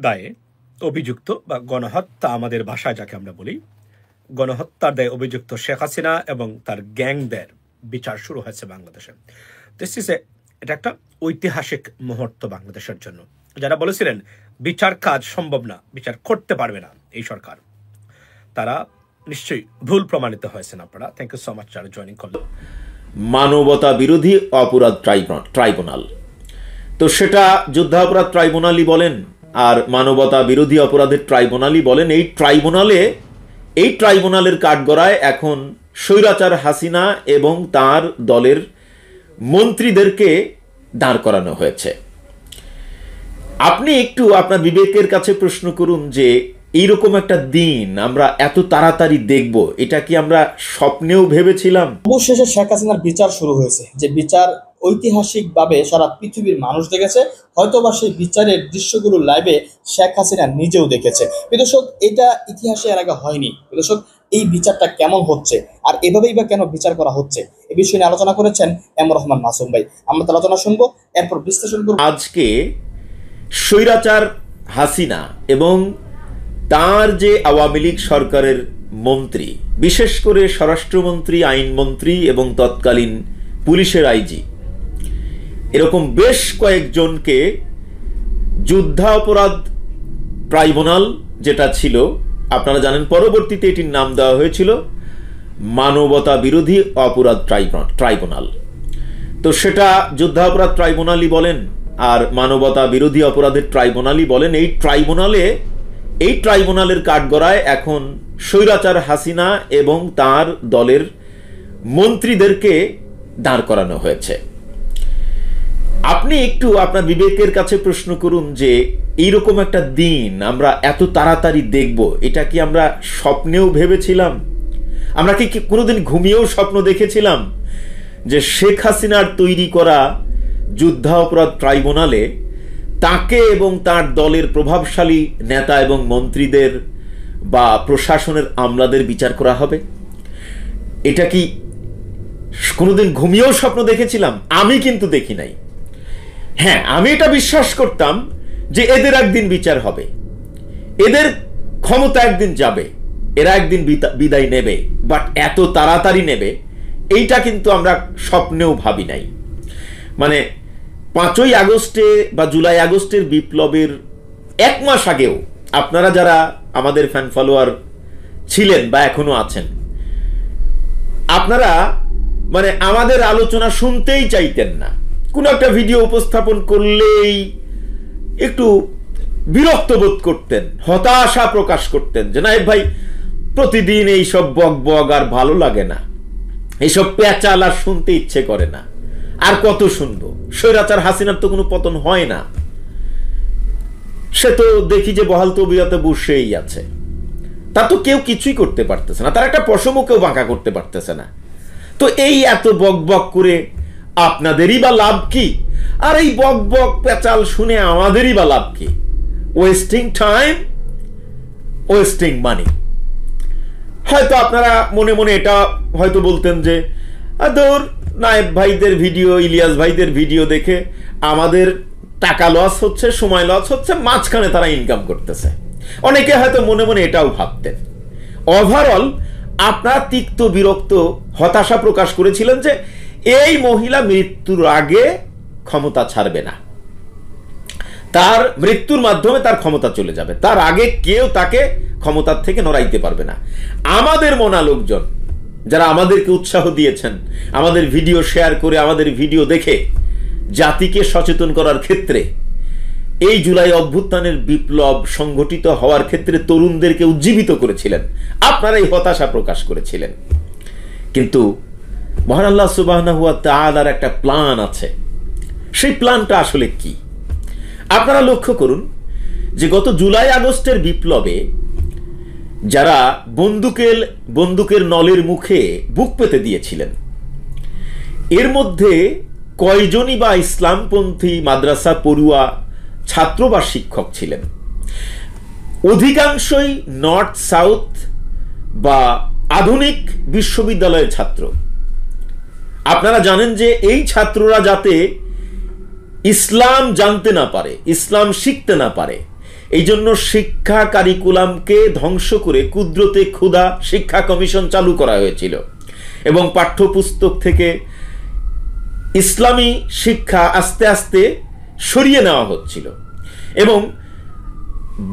দায়ে অভিযুক্ত বা গণহত্যা আমাদের ভাষায় যাকে আমরা বলি, গণহত্যার দায়ে অভিযুক্ত শেখ হাসিনা এবং তার গ্যাংদের বিচার শুরু হয়েছে বাংলাদেশে। এটা একটা ঐতিহাসিক মুহূর্ত বাংলাদেশের জন্য। যারা বলেছিলেন বিচার কাজ সম্ভব না, বিচার করতে পারবে না এই সরকার, তারা নিশ্চয়ই ভুল প্রমাণিত হয়েছেন। আপনারা থ্যাংক ইউ সো মাচ যারা জয়েনিং করলেন। মানবতা বিরোধী অপরাধ ট্রাইব্যুনাল, তো সেটা যুদ্ধাপরাধ ট্রাইব্যুনালই বলেন আর মানবতা বিরোধী অপরাধের ট্রাইব্যুনালই বলেন, এই ট্রাইব্যুনালের কাঠগড়ায় এখন স্বৈরাচার হাসিনা এবং তার দলের মন্ত্রীদেরকে দাঁড় করানো হয়েছে। আপনি একটু আপনার বিবেকের কাছে প্রশ্ন করুন যে এইরকম একটা দিন আমরা এত তাড়াতাড়ি দেখব, এটা কি আমরা স্বপ্নেও ভেবেছিলাম? অবশেষে শেখ হাসিনার বিচার শুরু হয়েছে, যে বিচার ঐতিহাসিকভাবে সারা পৃথিবীর মানুষ দেখেছে, হয়তোবা সেই বিচারের দৃশ্যগুলো লাইভে শেখ হাসিনা নিজেও দেখেছে। দর্শক, এটা ইতিহাসে এর আগে হয়নি। দর্শক, এই বিচারটা কেমন হচ্ছে আর এভাবেই বা কেন বিচার করা হচ্ছে, এ বিষয় নিয়ে আলোচনা করেছেন এম রহমান মাসুম ভাই। আমরা তো আলোচনা শুনবো, এরপর বিশ্লেষণ করব। আজকে স্বৈরাচার হাসিনা এবং তার যে আওয়ামী লীগ সরকারের মন্ত্রী, বিশেষ করে স্বরাষ্ট্রমন্ত্রী, আইনমন্ত্রী এবং তৎকালীন পুলিশের আইজি, এরকম বেশ কয়েকজনকে যুদ্ধাপরাধ ট্রাইব্যুনাল যেটা ছিল, আপনারা জানেন পরবর্তীতে এটির নাম দেওয়া হয়েছিল মানবতা বিরোধী অপরাধ ট্রাইব্যুনাল। তো সেটা যুদ্ধাপরাধ ট্রাইব্যুনালই বলেন আর মানবতা বিরোধী অপরাধের ট্রাইব্যুনালই বলেন, এই ট্রাইব্যুনালের কাঠগড়ায় এখন স্বৈরাচার হাসিনা এবং তার দলের মন্ত্রীদেরকে দাঁড় করানো হয়েছে। আপনি একটু আপনার বিবেকের কাছে প্রশ্ন করুন যে এইরকম একটা দিন আমরা এত তাড়াতাড়ি দেখব, এটা কি আমরা স্বপ্নেও ভেবেছিলাম? আমরা কি কোনোদিন ঘুমিয়েও স্বপ্ন দেখেছিলাম যে শেখ হাসিনার তৈরি করা যুদ্ধাপরাধ ট্রাইব্যুনালে তাকে এবং তার দলের প্রভাবশালী নেতা এবং মন্ত্রীদের বা প্রশাসনের আমলাদের বিচার করা হবে? এটা কি কোনোদিন ঘুমিয়েও স্বপ্ন দেখেছিলাম? আমি কিন্তু দেখি নাই। হ্যাঁ, আমি এটা বিশ্বাস করতাম যে এদের একদিন বিচার হবে, এদের ক্ষমতা একদিন যাবে, এরা একদিন বিদায় নেবে, বাট এত তাড়াতাড়ি নেবে এইটা কিন্তু আমরা স্বপ্নেও ভাবি নাই। মানে 5ই আগস্টে বা জুলাই আগস্টের বিপ্লবের 1 মাস আগেও আপনারা যারা আমাদের ফ্যান ফলোয়ার ছিলেন বা এখনো আছেন, আপনারা মানে আমাদের আলোচনা শুনতেই চাইতেন না। কোনো একটা ভিডিও উপস্থাপন করলেই একটু বিরক্ত বোধ করতেন, হতাশা প্রকাশ করতেন যে না ভাই, প্রতিদিন এইসব বক আর ভালো লাগে না, এইসব পেঁচাল আর শুনতে ইচ্ছে করে না, আর কত শুনবো, স্বৈরাচার হাসিনার তো কোনো পতন হয় না, সে তো দেখি যে বহাল তবিয়তে বসেই আছে, তা তো কেউ কিছুই করতে পারতেছে না, তার একটা পশমও কেউ বাঁকা করতে পারতেছে না। তো এই এত বক করে আপনাদেরই বা লাভ কি? আর এই বক পেঁচাল শুনে আমাদেরই বা লাভ কি? ওয়েস্টিং টাইম, ওয়েস্টিং মানি। হয়তো আপনারা মনে মনে এটা হয়তো বলতেন যে ধর নায়েব ভাইদের ভিডিও, ইলিয়াস ভাইদের ভিডিও দেখে আমাদের টাকা লস হচ্ছে, সময় লস হচ্ছে, মাঝখানে তারা ইনকাম করতেছে। অনেকে হয়তো মনে মনে এটাও ভাবতেন। ওভারঅল আপনারা তিক্ত, বিরক্ত, হতাশা প্রকাশ করেছিলেন যে এই মহিলা মৃত্যুর আগে ক্ষমতা ছাড়বে না, তার মৃত্যুর মাধ্যমে তার ক্ষমতা চলে যাবে, তার আগে কেউ তাকে ক্ষমতার থেকে নড়াইতে পারবে না। আমাদের মনা লোকজন যারা আমাদেরকে উৎসাহ দিয়েছেন, আমাদের ভিডিও শেয়ার করে, আমাদের ভিডিও দেখে জাতিকে সচেতন করার ক্ষেত্রে, এই জুলাই অভ্যুত্থানের বিপ্লব সংগঠিত হওয়ার ক্ষেত্রে তরুণদেরকে উজ্জীবিত করেছিলেন, আপনারাই হতাশা প্রকাশ করেছিলেন। কিন্তু মহান আল্লাহ সুবহানাহু ওয়া তাআলার একটা প্ল্যান আছে। সেই প্ল্যানটা আসলে কি আপনারা লক্ষ্য করুন যে গত জুলাই আগস্টের বিপ্লবে যারা বন্দুকের নলের মুখে বুক পেতে দিয়েছিলেন, এর মধ্যে কয়জনই বা ইসলামপন্থী মাদ্রাসা পড়ুয়া ছাত্র বা শিক্ষক ছিলেন? অধিকাংশই নর্থ সাউথ বা আধুনিক বিশ্ববিদ্যালয়ের ছাত্র। আপনারা জানেন যে এই ছাত্ররা যাতে ইসলাম জানতে না পারে, ইসলাম শিখতে না পারে, এই জন্য শিক্ষা কারিকুলামকে ধ্বংস করে কুদরতে ক্ষুধা শিক্ষা কমিশন চালু করা হয়েছিল এবং পাঠ্যপুস্তক থেকে ইসলামী শিক্ষা আস্তে আস্তে সরিয়ে নেওয়া হচ্ছিল এবং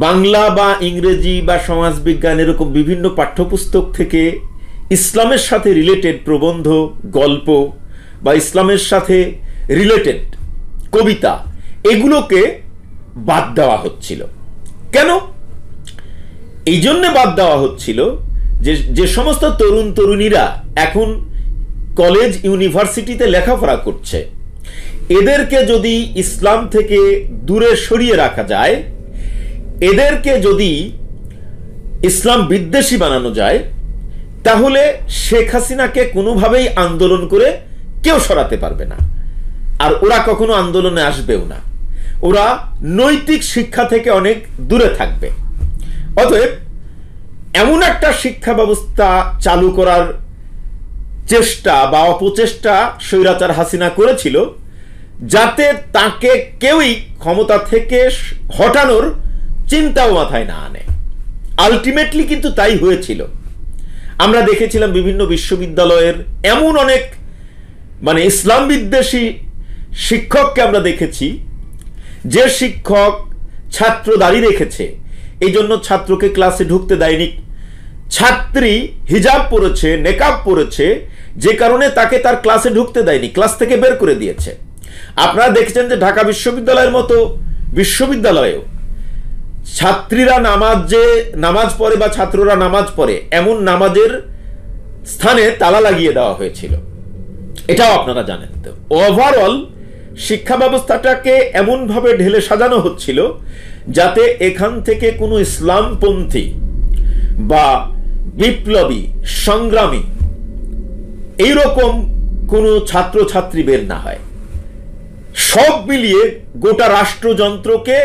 বাংলা বা ইংরেজি বা সমাজবিজ্ঞান এরকম বিভিন্ন পাঠ্যপুস্তক থেকে ইসলামের সাথে রিলেটেড প্রবন্ধ, গল্প বা ইসলামের সাথে রিলেটেড কবিতা এগুলোকে বাদ দেওয়া হচ্ছিল। কেন? এই জন্য বাদ দেওয়া হচ্ছিল যে সমস্ত তরুণ তরুণীরা এখন কলেজ ইউনিভার্সিটিতে লেখাপড়া করছে, এদেরকে যদি ইসলাম থেকে দূরে সরিয়ে রাখা যায়, এদেরকে যদি ইসলাম বিদ্বেষী বানানো যায়, তাহলে শেখ হাসিনাকে কোনোভাবেই আন্দোলন করে কেউ সরাতে পারবে না, আর ওরা কখনো আন্দোলনে আসবেও না। ওরা নৈতিক শিক্ষা থেকে অনেক দূরে থাকবে। অতএব এমন একটা শিক্ষা ব্যবস্থা চালু করার চেষ্টা বা অপচেষ্টা স্বৈরাচার হাসিনা করেছিল, যাতে তাকে কেউই ক্ষমতা থেকে হটানোর চিন্তাও মাথায় না আনে। আলটিমেটলি কিন্তু তাই হয়েছিল। আমরা দেখেছিলাম বিভিন্ন বিশ্ববিদ্যালয়ের এমন অনেক ইসলাম বিদ্বেষী শিক্ষককে আমরা দেখেছি, যে শিক্ষক ছাত্র দাঁড়িয়ে রেখেছে, এই জন্য ছাত্রকে ক্লাসে ঢুকতে দেয়নি। ছাত্রী হিজাব পরেছে, নেকাব পরেছে, যে কারণে তাকে তার ক্লাসে ঢুকতে দেয়নি, ক্লাস থেকে বের করে দিয়েছে। আপনারা দেখছেন যে ঢাকা বিশ্ববিদ্যালয়ের মতো বিশ্ববিদ্যালয়েও ছাত্রীরা নামাজ পড়ে বা ছাত্ররা নামাজ পড়ে এমন নামাজের স্থানে তালা লাগিয়ে দেওয়া হয়েছিল। এটাও আপনারা জানেন। তো ওভারঅল শিক্ষা ব্যবস্থাটাকে এমনভাবে ঢেলে সাজানো হচ্ছিল যাতে এখান থেকে কোনো ইসলামপন্থী বা বিপ্লবী সংগ্রামী এইরকম কোনো ছাত্রছাত্রী বের না হয়। সব মিলিয়ে গোটা রাষ্ট্রযন্ত্রকে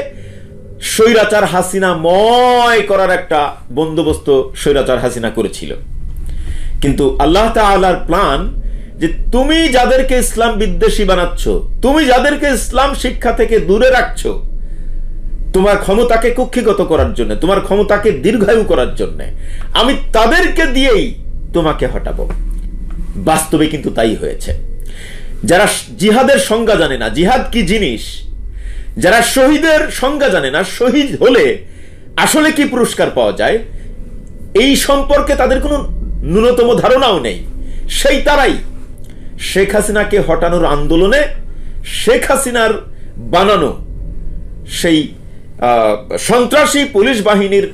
স্বৈরাচার হাসিনা ময় করার একটা বন্দোবস্ত স্বৈরাচার হাসিনা করেছিল। কিন্তু আল্লাহ তাআলার প্ল্যান যে তুমি যাদেরকে ইসলাম বিদ্বেষী বানাচ্ছ, তুমি যাদেরকে ইসলাম শিক্ষা থেকে দূরে রাখছো, তোমার ক্ষমতাকে কক্ষিগত করার জন্য, তোমার ক্ষমতাকে দীর্ঘায়ু করার জন্য আমি তাদেরকে দিয়েই তোমাকে হটাবো। বাস্তবে কিন্তু তাই হয়েছে। যারা জিহাদের সংজ্ঞা জানে না, জিহাদ কি জিনিস, যারা শহীদের সংজ্ঞা জানে না, শহীদ হলে আসলে কি পুরস্কার পাওয়া যায়, এই সম্পর্কে তাদের কোনো ন্যূনতম ধারণাও নেই, সেই তারাই শেখ হাসিনাকে হটানোর আন্দোলনে শেখ হাসিনার বানানো সেই সন্ত্রাসী পুলিশ বাহিনীর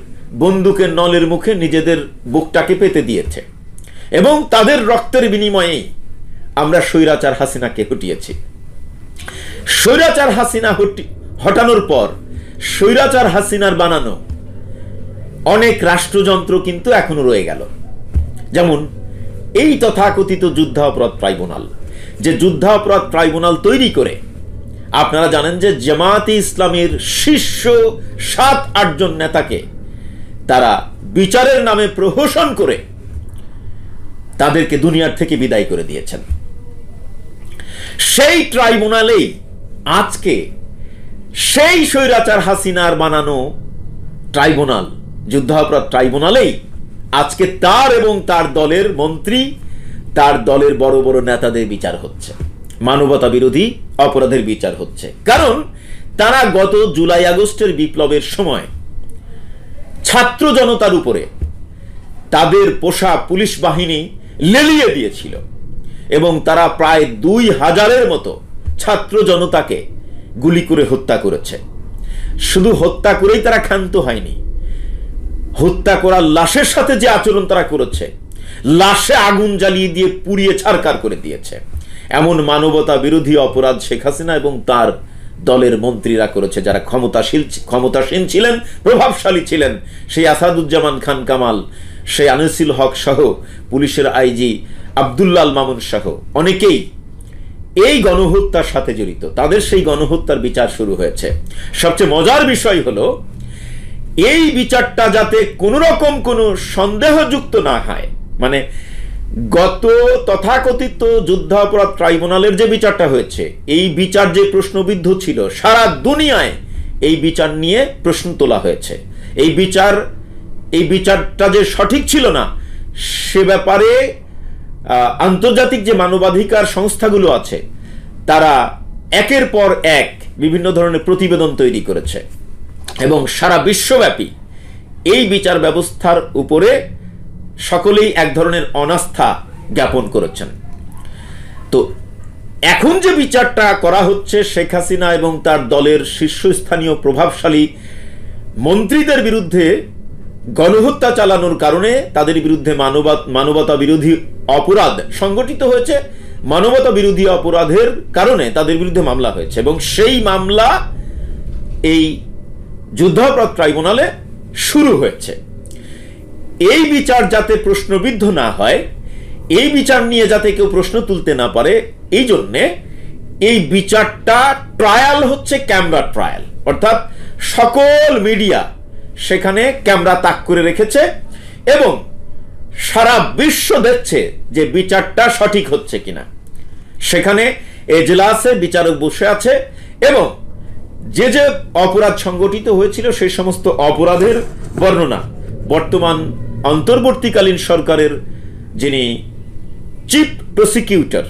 বন্দুকের নলের মুখে নিজেদের বুকটাকে পেতে দিয়েছে এবং তাদের রক্তের বিনিময়ে আমরা স্বৈরাচার হাসিনাকে হটিয়েছি। স্বৈরাচার হাসিনা হটানোর পর স্বৈরাচার হাসিনার বানানো অনেক রাষ্ট্রযন্ত্র কিন্তু এখনো রয়ে গেল। যেমন এই তথাকথিত যুদ্ধাপরাধ ট্রাইব্যুনাল, যে যুদ্ধাপরাধ ট্রাইব্যুনাল তৈরি করে আপনারা জানেন যে জামায়াতে ইসলামের শীর্ষ 7-8 জন নেতাকে তারা বিচারের নামে প্রহসন করে তাদেরকে দুনিয়ার থেকে বিদায় করে দিয়েছেন। সেই ট্রাইব্যুনালেই আজকে সেই স্বৈরাচার হাসিনার বানানো ট্রাইব্যুনাল, যুদ্ধাপরাধ ট্রাইব্যুনালেই আজকে তার এবং তার দলের মন্ত্রী, তার দলের বড় বড় নেতাদের বিচার হচ্ছে, মানবতা বিরোধী অপরাধের বিচার হচ্ছে। কারণ তারা গত জুলাই আগস্টের বিপ্লবের সময় ছাত্র জনতার উপরে তাদের পোষা পুলিশ বাহিনী লেলিয়ে দিয়েছিল এবং তারা প্রায় 2000-এর মতো ছাত্র জনতাকে গুলি করে হত্যা করেছে। শুধু হত্যা করেই তারা ক্ষান্ত হয়নি, হত্যা করার লাশের সাথে যে আচরণ তারা করেছে, লাশে আগুন জ্বালিয়ে দিয়ে পুড়িয়ে ছারকার করে দিয়েছে। এমন মানবতা বিরোধী অপরাধ শেখ হাসিনা এবং তার দলের মন্ত্রীরা করেছে, যারা ক্ষমতাসীন ছিলেন, প্রভাবশালী ছিলেন। সেই আসাদুজ্জামান খান কামাল, সেই আনিসুল হক সহ পুলিশের আইজি আব্দুল্লাহ আল মামুন সহ অনেকেই এই গণহত্যার সাথে জড়িত। তাদের সেই গণহত্যার বিচার শুরু হয়েছে। সবচেয়ে মজার বিষয় হলো এই বিচারটা যাতে কোনো রকম কোনো সন্দেহযুক্ত না হয়, গত তথাকথিত যুদ্ধাপরাধ ট্রাইব্যুনালের যে বিচারটা হয়েছে, এই বিচার যে প্রশ্নবিদ্ধ ছিল, সারা দুনিয়ায় এই বিচার নিয়ে প্রশ্ন তোলা হয়েছে। এই বিচারটা যে সঠিক ছিল না সে ব্যাপারে আন্তর্জাতিক যে মানবাধিকার সংস্থাগুলো আছে তারা একের পর এক বিভিন্ন ধরনের প্রতিবেদন তৈরি করেছে এবং সারা বিশ্বব্যাপী এই বিচার ব্যবস্থার উপরে সকলেই এক ধরনের অনাস্থা জ্ঞাপন করেছেন। তো এখন যে বিচারটা করা হচ্ছে শেখ হাসিনা এবং তার দলের শীর্ষস্থানীয় প্রভাবশালী মন্ত্রীদের বিরুদ্ধে গণহত্যা চালানোর কারণে তাদের বিরুদ্ধে মানবতা বিরোধী অপরাধ সংগঠিত হয়েছে, মানবতা বিরোধী অপরাধের কারণে তাদের বিরুদ্ধে মামলা হয়েছে এবং সেই মামলা এই যুদ্ধাপরাধ ট্রাইব্যুনালে শুরু হয়েছে। এই বিচার যাতে প্রশ্নবিদ্ধ না হয়, এই বিচার নিয়ে যাতে কেউ প্রশ্ন তুলতে না পারে, এই জন্যে এই বিচারটা ট্রায়াল হচ্ছে ক্যামেরা ট্রায়াল, অর্থাৎ সকল মিডিয়া সেখানে ক্যামেরা তাক করে রেখেছে এবং সারা বিশ্ব দেখছে যে বিচারটা সঠিক হচ্ছে কিনা। সেখানে এজলাসে বিচারক বসে আছে এবং যে যে অপরাধ সংগঠিত হয়েছিল সেই সমস্ত অপরাধের বর্ণনা বর্তমান অন্তর্বর্তীকালীন সরকারের যিনি চিফ প্রসিকিউটর,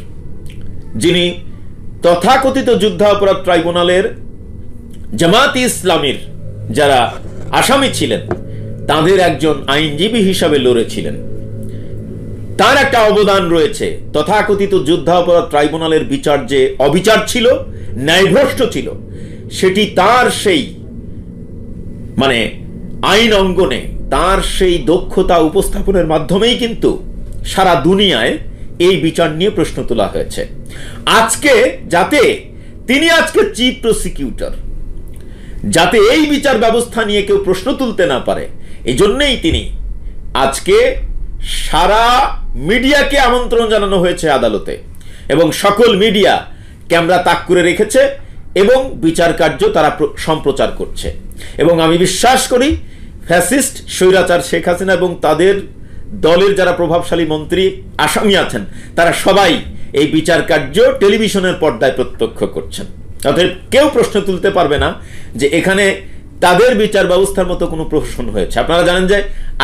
যিনি তথাকথিত যুদ্ধাপরাধ ট্রাইব্যুনালের জামায়াতে ইসলামীর যারা আসামি ছিলেন তাদের একজন আইনজীবী হিসাবে লড়েছিলেন, তার একটা অবদান রয়েছে। তথাকথিত যুদ্ধাপরাধ ট্রাইব্যুনালের বিচার যে অবিচার ছিল, ন্যায়ভ্রষ্ট ছিল, সেটি তার সেই আইন অঙ্গনে তার সেই দক্ষতা উপস্থাপনের মাধ্যমেই কিন্তু সারা দুনিয়ায় এই বিচার নিয়ে প্রশ্ন তোলা হয়েছে। আজকে যাতে তিনি আজকে চিফ প্রসিকিউটর, যাতে এই বিচার ব্যবস্থা নিয়ে কেউ প্রশ্ন তুলতে না পারে, এই জন্যই তিনি আজকে সারা মিডিয়াকে আমন্ত্রণ জানানো হয়েছে আদালতে এবং সকল মিডিয়া ক্যামেরা তাক করে রেখেছে এবং বিচার কার্য তারা সম্প্রচার করছে। এবং আমি বিশ্বাস করি ফ্যাসিস্ট স্বৈরাচার শেখ হাসিনা এবং তাদের দলের যারা প্রভাবশালী মন্ত্রী আসামি আছেন তারা সবাই এই বিচার কার্য টেলিভিশনের পর্দায় প্রত্যক্ষ করছেন। অতএব কেউ প্রশ্ন তুলতে পারবে না যে এখানে তাদের বিচার ব্যবস্থার মতো কোনো প্রহসন হয়েছে। আপনারা জানেন যে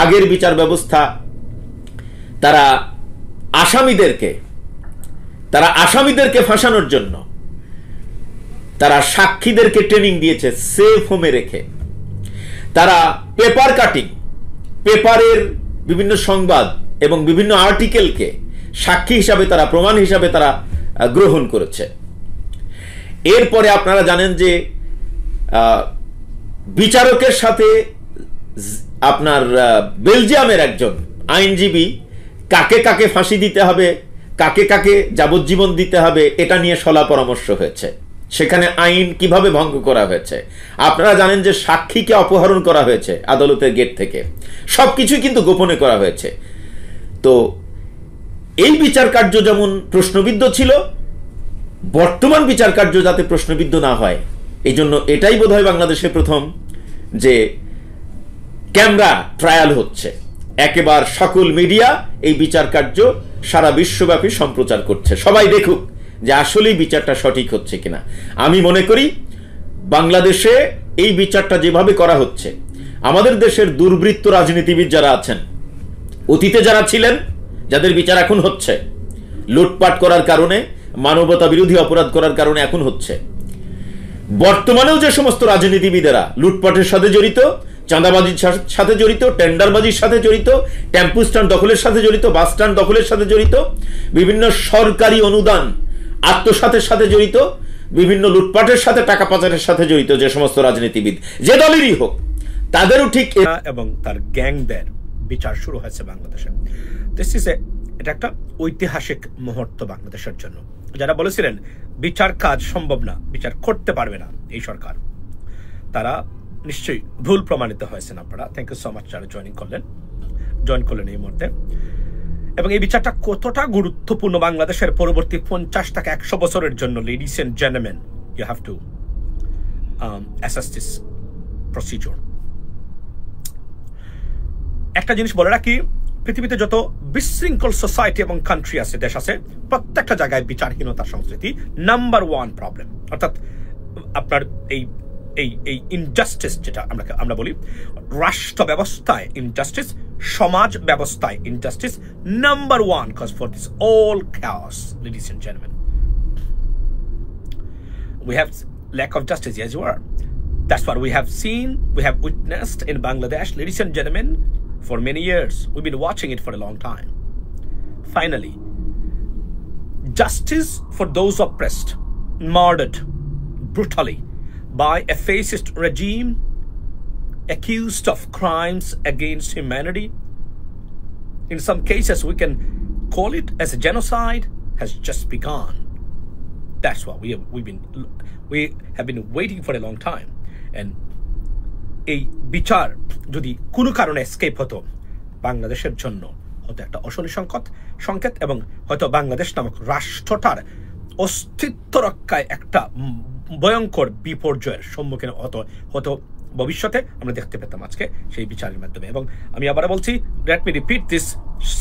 আগের বিচার ব্যবস্থা তারা আসামিদেরকে ফাঁসানোর জন্য তারা সাক্ষীদেরকে ট্রেনিং দিয়েছে সেফ হোমে রেখে। তারা পেপার কাটিং, পেপারের বিভিন্ন সংবাদ এবং বিভিন্ন আর্টিকেলকে সাক্ষী হিসাবে তারা প্রমাণ হিসাবে তারা গ্রহণ করেছে। এরপরে আপনারা জানেন যে বিচারকের সাথে আপনার বেলজিয়ামের একজন আইনজীবী কাকে কাকে ফাঁসি দিতে হবে, কাকে কাকে যাবজ্জীবন দিতে হবে, এটা নিয়ে সলা পরামর্শ হয়েছে। সেখানে আইন কিভাবে ভঙ্গ করা হয়েছে। আপনারা জানেন যে সাক্ষীকে অপহরণ করা হয়েছে আদালতের গেট থেকে, সবকিছুই কিন্তু গোপনে করা হয়েছে। তো এই বিচার কার্য যেমন প্রশ্নবিদ্ধ ছিল, বর্তমান বিচার কার্য যাতে প্রশ্নবিদ্ধ না হয় এই জন্য এটাই বোধহয় বাংলাদেশে প্রথম যে ক্যামেরা ট্রায়াল হচ্ছে। একেবারে সকল মিডিয়া এই বিচার কার্য সারা বিশ্বব্যাপী সম্প্রচার করছে, সবাই দেখুক যে আসলেই বিচারটা সঠিক হচ্ছে কিনা। আমি মনে করি বাংলাদেশে এই বিচারটা যেভাবে করা হচ্ছে, আমাদের দেশের দুর্বৃত্ত রাজনীতিবিদ যারা আছেন, অতীতে যারা ছিলেন, যাদের বিচার এখন হচ্ছে, লুটপাট করার কারণে, মানবতা বিরোধী অপরাধ করার কারণে এখন হচ্ছে, বর্তমানেও যে সমস্ত রাজনীতিবিদেরা লুটপাটের সাথে জড়িত, চাঁদাবাজির সাথে জড়িত, টেন্ডারবাজির সাথে জড়িত, টেম্পু স্ট্যান্ড দখলের সাথে জড়িত, বাস স্ট্যান্ড দখলের সাথে জড়িত, বিভিন্ন সরকারি অনুদান আত্মসাতের সাথে জড়িত, বিভিন্ন লুটপাটের সাথে, টাকা পাচারের সাথে জড়িত যে সমস্ত রাজনীতিবিদ যে দলেরই হোক, তাদেরও ঠিক এবং তার গ্যাংদের বিচার শুরু হয়েছে বাংলাদেশে। এটা একটা ঐতিহাসিক মুহূর্ত বাংলাদেশের জন্য। যারা বলেছিলেন বিচার কাজ সম্ভব না, বিচার করতে পারবে না এই সরকার, তারা নিশ্চয়ই ভুল প্রমাণিত হয়েছেন। আপনারা থ্যাংক ইউ সো মাচ যারা জয়েন করলেন এই মুহূর্তে। এবং এই বিচারটা কতটা গুরুত্বপূর্ণ বাংলাদেশের পরবর্তী 50 থেকে 100 বছরের জন্য, ladies and gentleman, you have to assess this procedure. একটা জিনিস বলে রাখি, পৃথিবীতে যত বিশৃঙ্খল সোসাইটি এবং কান্ট্রি আছে, দেশ আছে, প্রত্যেকটা জায়গায় বিচারহীনতার সংস্কৃতি নাম্বার 1 প্রবলেম। অর্থাৎ আপনার এই এই ইনজাস্টিস যেটা আমরা বলি, রাষ্ট্র ব্যবস্থায় ইনজাস্টিস, সমাজ ব্যবস্থায় injustice, number one cause for this all chaos, ladies and gentlemen. We have lack of justice, yes you are. That's what we have seen, we have witnessed in Bangladesh, ladies and gentlemen, for many years. We've been watching it for a long time. Finally, justice for those oppressed, murdered brutally by a fascist regime accused of crimes against humanity. In some cases, we can call it as a genocide, has just begun. That's what we have been waiting for a long time. And এই বিচার যদি কোনো কারণে escape হতো, বাংলাদেশের জন্য হতো একটা অশনি সংকেত, এবং হয়তো বাংলাদেশ নামক রাষ্ট্রটার অস্তিত্ব রক্ষায় একটা ভয়ঙ্কর বিপর্যয়ের সম্মুখীন হতো ভবিষ্যতে আমরা দেখতে পেতাম আজকে সেই বিচারের মাধ্যমে। এবং আমি আবার বলছি, let me repeat this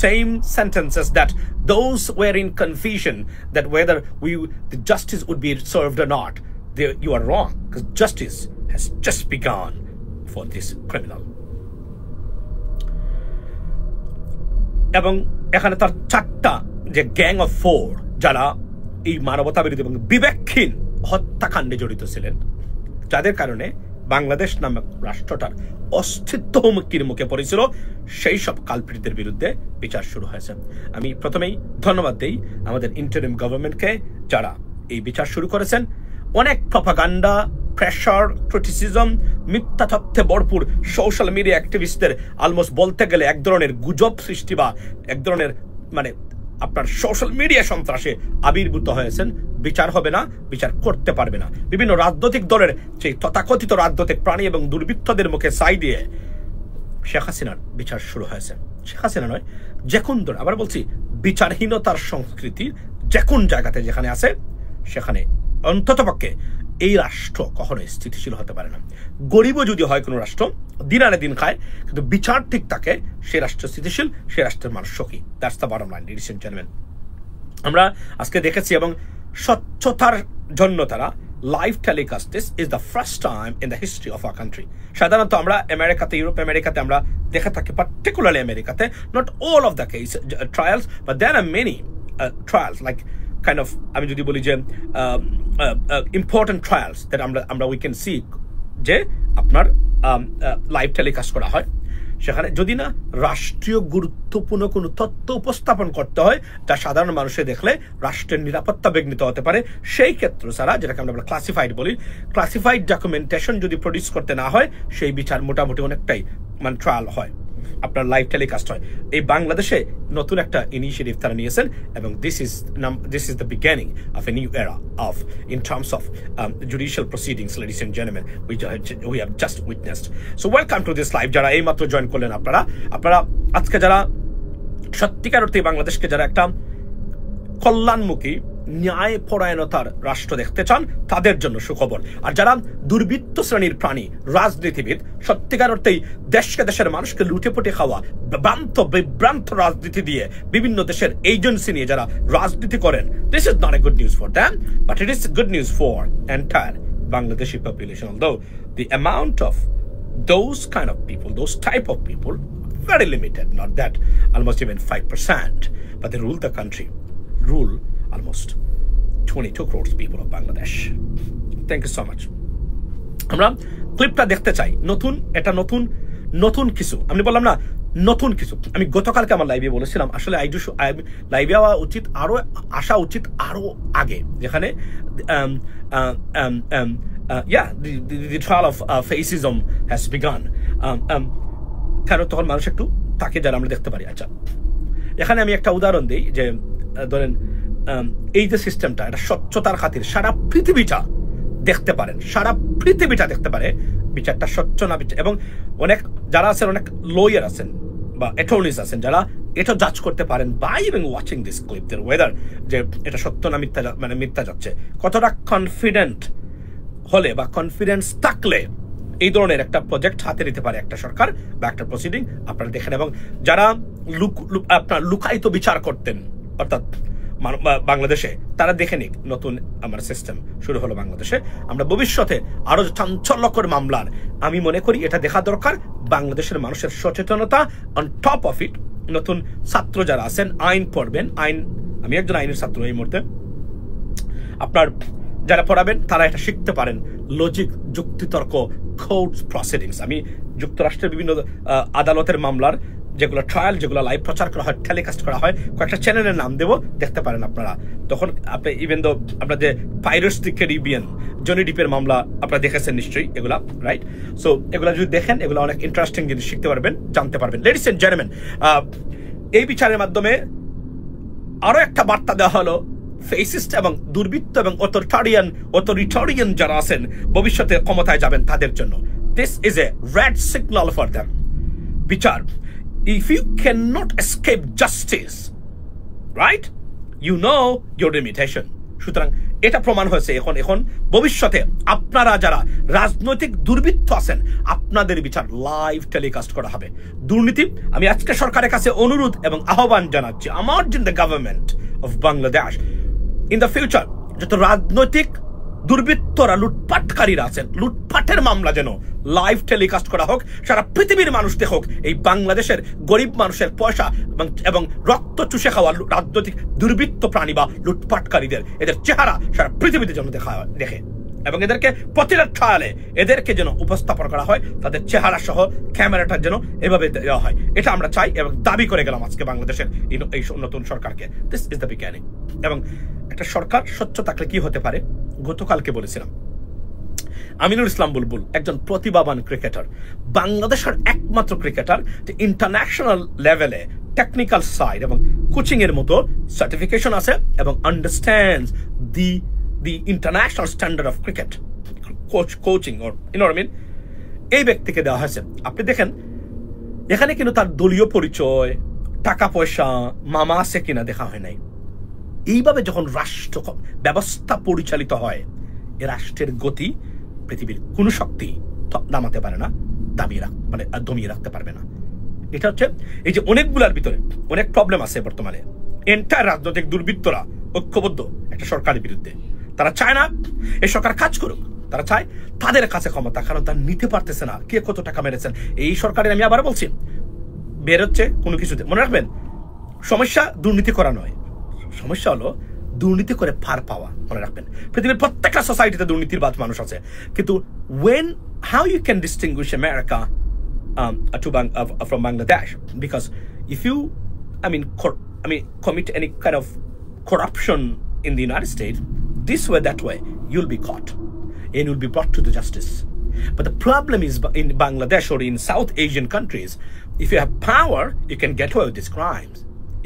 same sentences, that those were in confusion that whether the justice would be served or not, you are wrong, because justice has just begun for this criminal. এবং এখানে তার 4টা যে gang of 4 যারা এই মানবতা বিরোধী এবং বিবেকহীন হত্যাকাণ্ডে জড়িত ছিলেন, যাদের কারণে বাংলাদেশ নামক রাষ্ট্রটার অস্তিত্ব হুমকির মুখে পড়েছিল, সেই সব কালপ্রিটদের বিরুদ্ধে বিচার শুরু হয়েছে। আমি প্রথমেই ধন্যবাদ দেই আমাদের ইন্টারিম গভর্নমেন্টকে, যারা এই বিচার শুরু করেছেন। অনেক প্রপাগান্ডা, প্রেশার, ক্রিটিসিজম, মিথ্যা তথ্যে ভরপুর সোশ্যাল মিডিয়া অ্যাক্টিভিস্টদের অলমোস্ট বলতে গেলে এক ধরনের গুজব সৃষ্টি বা এক ধরনের আপনার সোশ্যাল মিডিয়া সন্ত্রাসে আবির্ভূত হয়েছেন। বিচার হবে না, বিচার করতে পারবে না। বিভিন্ন রাজনৈতিক দলের সেই তথাকথিত রাজনৈতিক প্রাণী এবং দুর্বৃত্তদের মুখে ছাই দিয়ে শেখ হাসিনার বিচার শুরু হয়েছে। শেখ হাসিনা নয়, যে কোন দল, আবার বলছি, বিচারহীনতার সংস্কৃতি যে কোন জায়গাতে যেখানে আছে, সেখানে অন্ততপক্ষে এই রাষ্ট্র কখনোই স্থিতিশীল হতে পারে না। গরিবও যদি হয় কোনো রাষ্ট্র, দিন আনে দিন খায়, কিন্তু বিচার ঠিক থাকে, সে রাষ্ট্র স্থিতিশীল, সে রাষ্ট্রের মানুষ সুখী। That's the bottom line, ladies and gentlemen. আমরা আজকে দেখেছি, এবং স্বচ্ছতার জন্য তারা live telecast, this is the first time in the history of our country. সাধারণত আমরা আমেরিকাতে, ইউরোপ আমেরিকাতে আমরা দেখে থাকি, পার্টিকুলারলি আমেরিকাতে, not all of the case trials, but there are many trials, like kind of, আমি যদি বলি যে ইম্পর্টেন্ট ট্রায়ালস দ্যাট আমরা উই ক্যান সি, যে আপনার লাইভ টেলিকাস্ট করা হয়। সেখানে যদি না রাষ্ট্রীয় গুরুত্বপূর্ণ কোনো তথ্য উপস্থাপন করতে হয়, যা সাধারণ মানুষে দেখলে রাষ্ট্রের নিরাপত্তা বিঘ্নিত হতে পারে, সেই ক্ষেত্রে ছাড়া, যেটাকে আমরা ক্লাসিফাইড বলি, ক্লাসিফাইড ডকুমেন্টেশন যদি প্রডিউস করতে না হয়, সেই বিচার মোটামুটি অনেকটাই ট্রায়াল হয়, আপনার লাইভ টেলিকাস্ট হয়। এই বাংলাদেশে নতুন একটা ইনিশিয়েটিভ তারা নিয়েছেন, এবং this is the beginning of a new এরা of in terms of judicial proceedings, ladies and gentlemen, we have just witnessed. So welcome to this live. যারা এই মাত্র জয়েন করলেন, আপনারা আজকে যারা সত্যিকার অর্থে বাংলাদেশকে যারা একটা কল্যাণমুখী ন্যায় পরায়ণতার রাষ্ট্র দেখতে চান, তাদের জন্য সুখবর। আর যারা দুর্বৃত্ত শ্রেণীর প্রাণী, রাজনীতিবিদ, সত্যিকার অর্থেই দেশের মানুষকে লুটেপুটে খাওয়া, বিভ্রান্ত রাজনীতি দিয়ে বিভিন্ন দেশের এজেন্সি নিয়ে যারা রাজনীতি করেন, this is not a good news for them, but it is good news for entire Bangladeshi population, although the amount of those kind of people, those type of people, very limited, not that, almost even 5%, but they rule the country, rule almost 22 crores people of Bangladesh. Thank you so much. আমরা ক্লিপটা দেখতে চাই, নতুন কিছু, আমি বললাম না নতুন কিছু। আমি গতকালকে আমার লাইভে বলেছিলাম, আসলে লাইভে আসা উচিত আরো আগে, যেখানে the trial of fascism has begun, কারণ তখন মানুষ একটু তাকে যারা আমরা দেখতে পারি। আচ্ছা, এখানে আমি একটা উদাহরণ দিই, যে ধরেন এই যে সিস্টেমটা, এটা স্বচ্ছতার খাতির সারা পৃথিবীটা দেখতে পারে বিচারটা স্বচ্ছ না, এবং অনেক যারা আছেন, অনেক লয়ার আছেন বা অ্যাটর্নিজ আছেন, যারা এটা জাজ করতে পারেন by even watching this clip, there whether, যে এটা সত্য না মিথ্যা যাচ্ছে। কতটা কনফিডেন্ট হলে বা কনফিডেন্স থাকলে এই ধরনের একটা প্রজেক্ট হাতে নিতে পারে একটা সরকার বা একটা প্রসিডিং, আপনারা দেখেন। এবং যারা আপনার লুকায়িত বিচার করতেন, অর্থাৎ বাংলাদেশে, তারা দেখে নিক নতুন আমার সিস্টেম শুরু হলো বাংলাদেশে। আমরা ভবিষ্যতে আরো চাঞ্চল্যকর মামলার, আমি মনে করি এটা দেখা দরকার বাংলাদেশের মানুষের সচেতনতা। অন টপ অফ ইট, নতুন ছাত্র যারা আছেন আইন পড়বেন, আমি একজন আইনের ছাত্র এই মুহূর্তে, আপনার যারা পড়াবেন তারা এটা শিখতে পারেন, লজিক, যুক্তিতর্ক, কোর্ট প্রসিডিংস। আমি যুক্তরাষ্ট্রের বিভিন্ন আদালতের মামলার যেগুলো ট্রায়াল, যেগুলো লাইভ প্রচার করা হয়, টেলিকাস্ট করা হয়, কয়েকটা চ্যানেলের নাম দেবো, দেখতে পারেন আপনারা। তখন আপনি ইভেন দো আপনার যে পাইরেটস দি ক্যারিবিয়ান, জনি ডিপের মামলা আপনারা দেখেছেন নিশ্চয়ই, এগুলা রাইট। সো এগুলা যদি দেখেন, এগুলো অনেক ইন্টারেস্টিং জিনিস শিখতে পারবেন, জানতে পারবেন। লেডিস এন্ড জেন্টলম্যান, এই বিচারের মাধ্যমে আরো একটা বার্তা দেওয়া হলো ফেসিস্ট এবং দুর্বৃত্ত এবং অথরিটারিয়ান যারা আছেন ভবিষ্যতে ক্ষমতায় যাবেন তাদের জন্য। This is a red signal for them. বিচার, if you cannot escape justice, right, you know your limitation. সুতরাং এটা প্রমাণ হয়েছে এখন ভবিষ্যতে আপনারা যারা রাজনৈতিক দুর্বৃত্ত আছেন, আপনাদের বিচার লাইভ টেলিকাস্ট করা হবে। দুর্নীতি, আমি আজকে সরকারের কাছে অনুরোধ এবং আহ্বান জানাচ্ছি, আমার জন্য government of Bangladesh in the future যত রাজনৈতিক দুর্বৃত্তরা, লুটপাটকারীরা আছেন, লুটপাটের মামলা যেন লাইভ টেলিকাস্ট করা হোক, সারা পৃথিবীর মানুষ দেখুক এই বাংলাদেশের গরিব মানুষের পয়সা এবং রক্ত চুষে খাওয়া রাজনৈতিক দুর্বৃত্ত প্রাণী বা লুটপাটকারীদের এদের চেহারা সারা পৃথিবীতে যেন দেখে, এবং এদেরকে প্রতিটা ট্রায়ালে এদেরকে যেন উপস্থাপন করা হয়, তাদের চেহারা সহ ক্যামেরাটা যেন এভাবে দেওয়া হয়। এটা আমরা চাই এবং দাবি করে গেলাম আজকে বাংলাদেশের এই নতুন সরকারকে। This is the beginning. এবং একটা সরকার স্বচ্ছ থাকলে কি হতে পারে, গতকালকে বলেছিলাম, আমিনুল ইসলাম বুলবুল একজন প্রতিভাবান ক্রিকেটার, বাংলাদেশের একমাত্র ক্রিকেটার যে ইন্টারন্যাশনাল লেভেলে টেকনিক্যাল সাইড এবং কোচিং এর মতো সার্টিফিকেশন আছে এবং understands the international standard of cricket coaching, or you know I mean. এই ব্যক্তিকে দেওয়া হয়েছে। আপনি দেখেন এখানে কিন্তু তার দলীয় পরিচয়, টাকা পয়সা, মামা আছে কিনা দেখা হয় নাই। এইভাবে যখন রাষ্ট্র ব্যবস্থা পরিচালিত হয়, এ রাষ্ট্রের গতি পৃথিবীর কোন শক্তি নামাতে পারে না, দমিয়ে রাখতে পারবে না। এটা হচ্ছে এই যে অনেকগুলার ভিতরে অনেক প্রবলেম আছে বর্তমানে। এন্টায়ার রাজনৈতিক দুর্বৃত্তরা ঐক্যবদ্ধ একটা সরকারের বিরুদ্ধে। তারা চায় না এই সরকার কাজ করুক, তারা চায় তাদের কাছে ক্ষমতা, কারণ তারা নিতে পারতেছে না কে কত টাকা মেরেছেন। এই সরকারের আমি আবার বলছি, বের হচ্ছে কোনো কিছুতে। মনে রাখবেন, সমস্যা দুর্নীতি করা নয়, সমস্যা হলো দুর্নীতি করে পার পাওয়া। মনে রাখবেন, পৃথিবীর প্রত্যেকটা সোসাইটিতে দুর্নীতিবাজ মানুষ আছে, কিন্তু how you can distinguish America from Bangladesh, because if you commit any kind of corruption in the United States, this way, that way, you'll be caught and you'll be brought to the justice. But the problem is in Bangladesh or in South Asian countries, if you have power, you can get away with these crimes,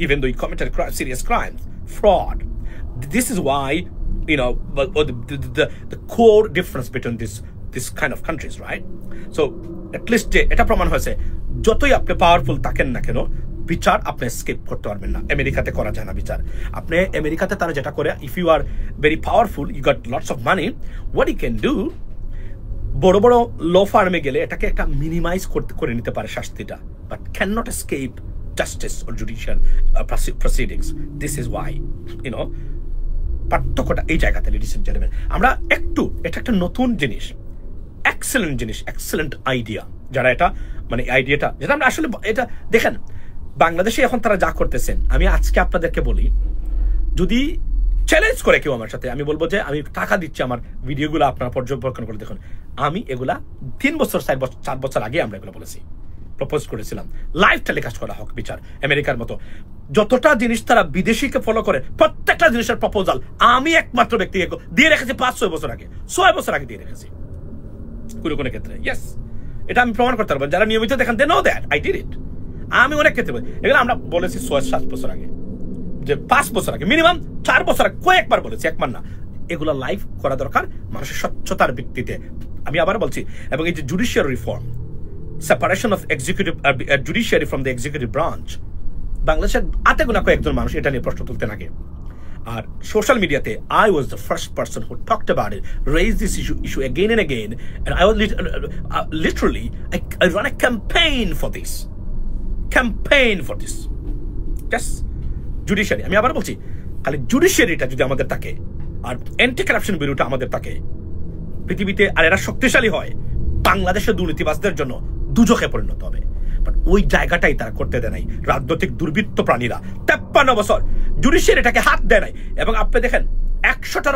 even though you committed serious crimes, fraud. This is why, the core difference between this kind of countries, right? So at least এটা প্রমাণ হয়েছে, যতই আপনি powerful থাকেন না কেন, বিচার আপনি স্কিপ করতে পারবেন না। আমেরিকাতে করা যায় না বিচার। আপনি আমেরিকাতে তারা যেটা করে, if you are very powerful, you got lots of money, what you can do, বড় বড় ল ফার্মে গেলে এটাকে একটা মিনিমাইজ করে নিতে পারে শাস্তিটা, but can not escape justice or judicial proceedings. This is why, পার্থক্যটা এই জায়গাতে। লেডিস এন্ড জেন্টলম্যান, আমরা এটা একটা নতুন জিনিস, এক্সেলেন্ট আইডিয়া, যারা এটা আইডিয়াটা যেটা আমরা আসলে এটা দেখেন বাংলাদেশে এখন তারা যা করতেছেন, আমি আজকে আপনাদেরকে বলি, যদি চ্যালেঞ্জ করে কেউ আমার সাথে, আমি বলবো যে আমি টাকা দিচ্ছি, আমার ভিডিওগুলো আপনারা পর্যবেক্ষণ করে দেখুন। আমি এগুলা 3 বছর 4 বছর আগে আমরা এগুলো বলেছি, প্রপোজ করেছিলাম, লাইভ টেলিকাস্ট করা হোক বিচার। আমেরিকার মতো যতটা জিনিস তারা বিদেশিকে ফলো করে, প্রত্যেকটা জিনিসের প্রপোজাল আমি একমাত্র ব্যক্তিকে দিয়ে রেখেছি 5-6 বছর আগে, 6 বছর আগে দিয়ে রেখেছি কোনো ক্ষেত্রে। ইয়েস, এটা আমি প্রমাণ করতে পারবো, যারা নিয়মিত দেখেন they know that I did it. আমি অনেক ক্ষেত্রে এগুলো আমরা বলেছি 6-7 বছর আগে, যে 5 বছর আগে, মিনিমাম 4 বছর আগে কয়েকবার বলেছি, একবার না। এগুলো লাইভ করা দরকার মানুষের স্বচ্ছতার ভিত্তিতে। আমি আবার বলছি, এবং এই যে judicial reform, separation of judiciary from the executive branch, বাংলাদেশের আতে গোনা কয়েকজন মানুষ এটা নিয়ে প্রশ্ন তুলতেন আগে। আর সোশ্যাল মিডিয়াতে I was the first person who talked about it, raised this issue again and again, and I was literally I run a campaign for this just judiciary। আমি আবার বলছি, খালি জুডিশিয়ারিটা যদি আমাদের থাকে আর অ্যান্টি কারাপশন ব্যুরোটা আমাদের থাকে পৃথিবীতে, আর এরা শক্তিশালী হয়, বাংলাদেশের দুর্নীতিবাজদের জন্য দুজখে পরিণত হবে। বাট ওই জায়গাটাই তারা করতে দেয় নাই। রাজনৈতিক দুর্বৃত্ত প্রাণীরা 53 বছর জুডিশিয়ারিটাকে হাত দেয় নাই। এবং আপনি দেখেন 100টা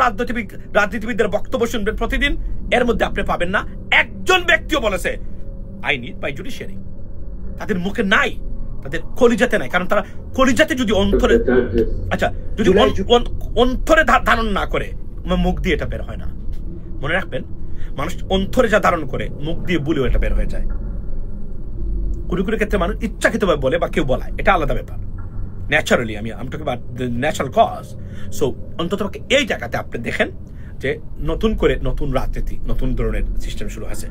রাজনীতিবিদদের বক্তব্য শুনবেন প্রতিদিন, এর মধ্যে আপনি পাবেন না একজন ব্যক্তিও বলেছে আই নিড মাই জুডিশিয়ারি। তাদের মুখে নাই, তাদের কলিজাতে নাই। কারণ তারা কলিজাতে যদি অন্তরে, আচ্ছা যদি অন্তরে ধারণ না করে, মুখ দিয়ে এটা বের হয় না। মনে রাখবেন, মানুষ অন্তরে যা ধারণ করে মুখ দিয়ে বলেও এটা বের হয়ে যায়। কোনো কোনো ক্ষেত্রে মানুষ ইচ্ছাকৃতভাবে বলে বা কেউ বলায়, এটা আলাদা ব্যাপার। ন্যাচারালি আমি talking about the natural cause. So অন্তত এই জায়গাতে আপনি দেখেন যে নতুন করে নতুন রাজনীতি, নতুন ধরনের সিস্টেম শুরু হয়েছে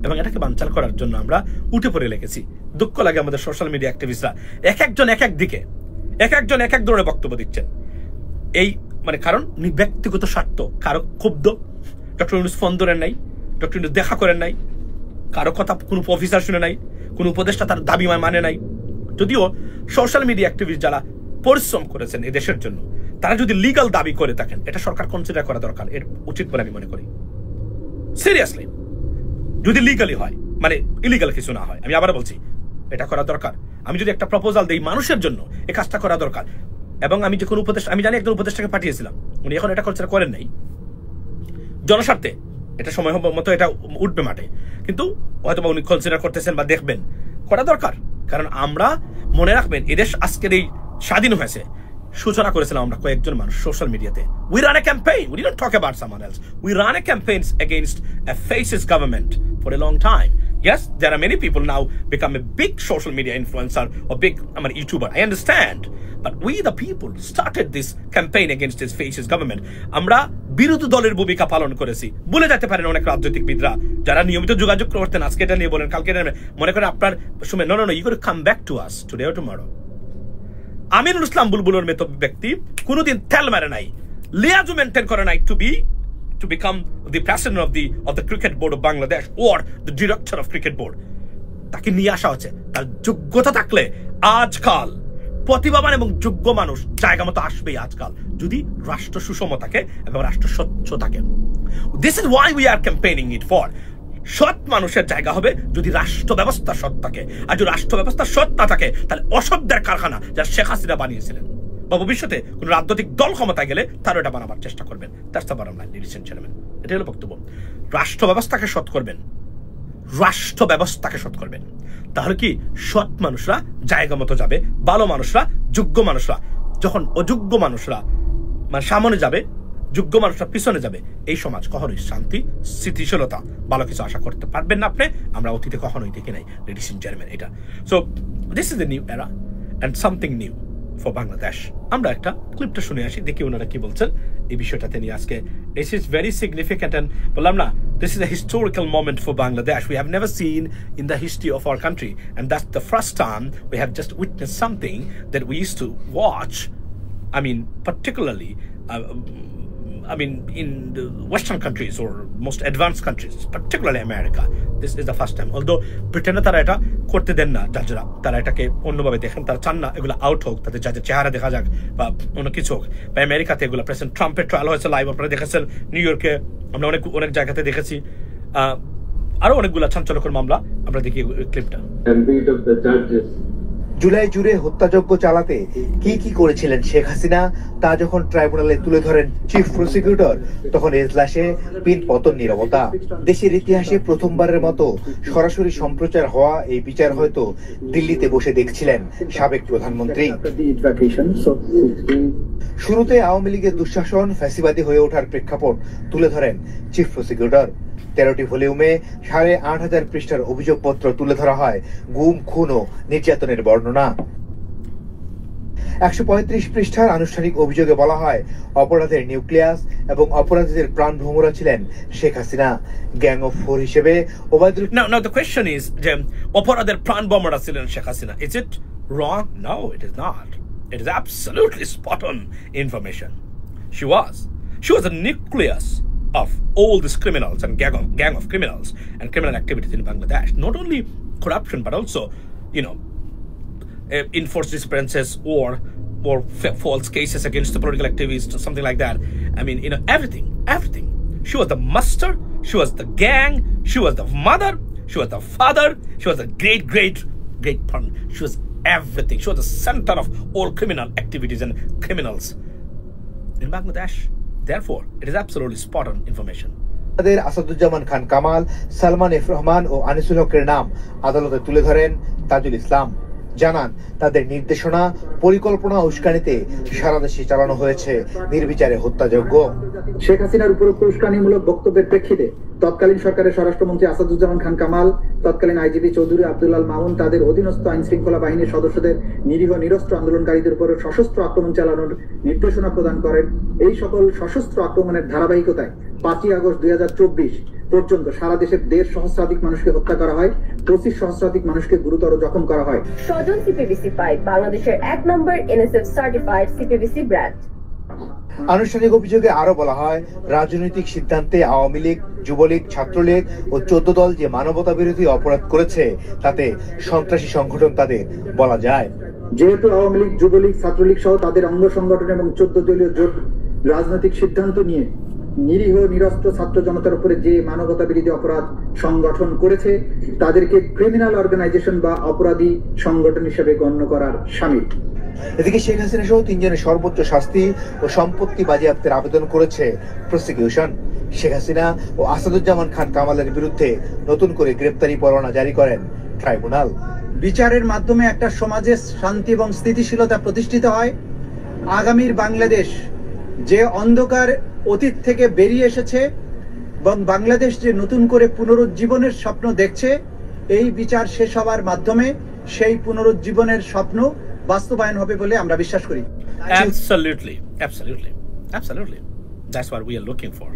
এবং এটাকে বানচাল করার জন্য আমরা উঠে পড়ে লেগেছি। দুঃখ লাগে আমাদের সোশ্যাল মিডিয়া অ্যাক্টিভিস্টরা এক একজন এক এক দিকে, এক একজন এক এক ধরনের বক্তব্য দিচ্ছেন। এই মানে কারণ ব্যক্তিগত স্বার্থ, কারো ক্ষুব্ধ, ডক্টর ইউনূস ফোন ধরেন নাই, ডক্টর ইউনূস দেখা করেন নাই, কারো কথা কোনো অফিসার শুনে নাই, কোনো উপদেষ্টা তার দাবি মানে নাই। যদিও সোশ্যাল মিডিয়া অ্যাক্টিভিস্ট যারা পরিশ্রম করেছেন এই দেশের জন্য, তারা যদি লিগাল দাবি করে থাকেন, এটা সরকার কনসিডার করা দরকার, এর উচিত বলে আমি মনে করি। সিরিয়াসলি, যদি লিগালি হয়, মানে ইলিগাল কিছু না হয়। আমি আবার বলছি, এটা করা দরকার। আমি যদি একটা প্রপোজাল দিই মানুষের জন্য, এই কাজটা করা দরকার। এবং আমি যে কোনো উপদেষ্টা, আমি জানি একজন উপদেষ্টাকে পাঠিয়েছিলাম, উনি এখন এটা কনসিডার করেন নাই জনস্বার্থে, এটা সময় মতো এটা উঠবে মাঠে, কিন্তু হয়তো উনি কনসিডার করতেছেন বা দেখবেন, করা দরকার। কারণ আমরা মনে রাখবেন, এদেশ আজকের এই স্বাধীন হয়েছে, সূচনা করেছিলাম আমরা কয়েকজন মানুষ সোশ্যাল মিডিয়াতে। We ran a campaign. We didn't talk about someone else. We ran a campaign against a fascist government for a long time. Yes, there are many people now become a big social media influencer or big YouTuber. I understand. But we the people started this campaign against this fascist government. আমরা বিরোধী দলের ভূমিকা পালন করেছি। ভুলে যেতে পারেন অনেক রাজনৈতিকবিদরা যারা নিয়মিত যোগাযোগ করতেন, আজকে এটা নিয়ে বলেন, কালকে মনে করেন আপনার সময়, no, you got to come back to us today or tomorrow. Aminul Islam বুলবুলের মতো ব্যক্তি কোনোদিন তেল মারে নাই, লিয়াজু মেনটেন করে নাই to become the president of the cricket board of Bangladesh or the director of cricket board. তাকে নিয়ে আসা হচ্ছে। তার যোগ্যতা থাকলে আজকাল প্রতিভাবান এবং যোগ্য মানুষ জায়গা মতো আসবেই আজকাল, যদি রাষ্ট্র সুষম থাকে এবং রাষ্ট্র স্বচ্ছ থাকে। This is why we are campaigning it for. সৎ মানুষের জায়গা হবে যদি রাষ্ট্র ব্যবস্থা সৎ থাকে, আর যদি রাষ্ট্র ব্যবস্থা সৎ না থাকে, তাহলে অসভ্যের কারখানা যা শেখ হাসিনা বানিয়েছিলেন, বা ভবিষ্যতে কোন রাজনৈতিক দল ক্ষমতায় গেলে তারও এটা বানাবার চেষ্টা করবেন। That's the bottom line, ladies and gentleman. এটা হলো বক্তব্য। রাষ্ট্র ব্যবস্থাকে সৎ করবেন, রাষ্ট্র ব্যবস্থাকে সৎ করবেন, তাহলে কি সৎ মানুষরা জায়গা মতো যাবে, ভালো মানুষরা, যোগ্য মানুষরা। যখন অযোগ্য মানুষরা সামনে যাবে, যোগ্য মানুষরা পিছনে যাবে, এই সমাজ কখনোই শান্তি, স্থিতিশীলতা, ভালো কিছু আশা করতে পারবেন না আপনি। আমরা অতীতে কখনোই দেখি নাই, লেডিস এন্ড জেন্টলম্যান। এটা so this is the new era and something new for Bangladesh. আমরা একটা ক্লিপটা শুনে আসি, দেখি ওনারা কি বলছেন এই বিষয়টাতে নিয়ে আজকে। This is very significant and বললাম না, this is a historical moment for Bangladesh. We have never seen in the history of our country, and that's the first time we have just witnessed something that we used to watch. I mean, particularly in the Western countries or most advanced countries, particularly America. This is the first time. Although Britain তারা এটা করতে দেন না, জাজরা তারা এটাকে অন্যভাবে দেখেন, তারা চান না এগুলো আউট হোক, তাদের জাজের চেহারা দেখা যাক বা অন্য কিছু হোক। বা আমেরিকাতে এগুলো প্রেসিডেন্ট ট্রাম্পের ট্রায়াল হয়েছে লাইভ, আপনারা দেখেছেন নিউ ইয়র্কে, আমরা অনেক জায়গাতে দেখেছি, আরো অনেকগুলো চাঞ্চল্যকর মামলা। আমরা দেখি ক্লিপটা। জুলাই জুড়ে হত্যাযজ্ঞ চালাতে কি কি করেছিলেন শেখ হাসিনা, তা যখন ট্রাইব্যুনালে তুলে ধরেন চিফ প্রসিকিউটর, তখন এজলাসে পিন পতন নীরবতা। দেশের ইতিহাসে প্রথমবারের মতো সরাসরি সম্প্রচার হওয়া এই বিচার হয়তো দিল্লিতে বসে দেখছিলেন সাবেক প্রধানমন্ত্রী। শুরুতে আওয়ামী লীগের দুঃশাসন, ফ্যাসিবাদী হয়ে ওঠার প্রেক্ষাপট তুলে ধরেন চিফ প্রসিকিউটর। 13টি ভলিউমে 8,500 পৃষ্ঠার অভিযোগপত্র তুলে ধরা হয় গুম, খুন ও নির্যাতনের বর্ণনা। 135 পৃষ্ঠার আনুষ্ঠানিক অভিযোগে বলা হয় অপরাধের নিউক্লিয়াস এবং অপরাধীদের প্রাণভ্রমরা ছিলেন Sheikh Hasina. Gang of four হিসেবে Obaidul. Now the question is যে অপরাধের প্রাণভ্রমরা ছিলেন Sheikh Hasina. Is it wrong? No, it is not. It is absolutely spot on information. She was a nucleus of all these criminals and gang of criminals and criminal activities in Bangladesh. Not only corruption, but also, enforced disappearances or or false cases against the political activists or something like that. I mean, everything. She was the master, she was the gang, she was the mother, she was the father, she was the great partner. She was everything. She was the center of all criminal activities and criminals in Bangladesh. Therefore, it is absolutely spot on information. তাদের Asaduzzaman Khan Kamal, Salman F Rahman ও আনিসুল হকের নাম আদালতে তুলে ধরেন তাজুল ইসলাম। জানান তাদের নির্দেশনা, পরিকল্পনা উস্কানিতে সারা দেশে চালানো হয়েছে নির্বিচারে হত্যাযজ্ঞ। শেখ হাসিনার উপরোক্ত উস্কানিমূলক বক্তব্যের প্রেক্ষিতে তৎকালীন সরকারের স্বরাষ্ট্রমন্ত্রী আসাদুজ্জামান খান কামাল, তৎকালীন আইজিপি চৌধুরী আব্দুল্লাল মামুন তাদের অধীনস্থ আইন শৃঙ্খলা বাহিনীর সদস্যদের নিরীহ নিরস্ত্র আন্দোলনকারীদের উপর সশস্ত্র আক্রমণ চালানোর নির্দেশনা প্রদান করেন। এই সকল সশস্ত্র আক্রমণের ধারাবাহিকতায় 5ই আগস্ট 2024 পর্যন্ত সারা দেশের 1.5 সহস্রাধিক মানুষকে হত্যা করা হয়, 25 সহস্রাধিক মানুষকে গুরুতর জখম করা হয়। স্বজন সিপিবিসি পাইপ বাংলাদেশের 1 নম্বর এনএসএফ সার্টিফাইড সিপিবিসি ব্র্যান্ড। আনুষ্ঠানিক অভিযোগে আরো বলা হয়, রাজনৈতিক সিদ্ধান্তে আওয়ামী লীগ, যুবলীগ, ছাত্রলীগ ও 14 দল যে মানবতা বিরোধী অপরাধ করেছে তাতে সন্ত্রাসী সংগঠন তাদের বলা যায়। যেহেতু আওয়ামী লীগ, যুবলীগ, ছাত্রলীগ সহ তাদের অঙ্গ সংগঠন এবং 14 দলীয় জোট রাজনৈতিক সিদ্ধান্ত নিয়ে নিরীহ নিরস্ত্র ছাত্র জনতার উপরে যে মানবতা বিরোধী অপরাধ সংগঠন করেছে তাদেরকে ক্রিমিনাল অর্গানাইজেশন বা অপরাধী সংগঠন হিসেবে গণ্য করার শামিল। এদিকে শেখ হাসিনা সহ 3 জনের সর্বোচ্চ শাস্তি ও সম্পত্তি বাজেয়াপ্তের আবেদন করেছে প্রসিকিউশন। শেখ হাসিনা ও আসাদুজ্জামান খান কামালের বিরুদ্ধে নতুন করে গ্রেপ্তারি পরোয়ানা জারি করেন ট্রাইব্যুনাল। বিচারের মাধ্যমে একটা সমাজে শান্তি এবং স্থিতিশীলতা প্রতিষ্ঠিত হয়। আগামীর বাংলাদেশ যে অন্ধকার অতীত থেকে বেরিয়ে এসেছে এবং বাংলাদেশ যে নতুন করে পুনরুজ্জীবনের স্বপ্ন দেখছে, এই বিচার শেষ হওয়ার মাধ্যমে সেই পুনরুজ্জীবনের স্বপ্ন বাস্তবায়ন হবে বলে আমরা বিশ্বাস করি। Absolutely. That's what we are looking for.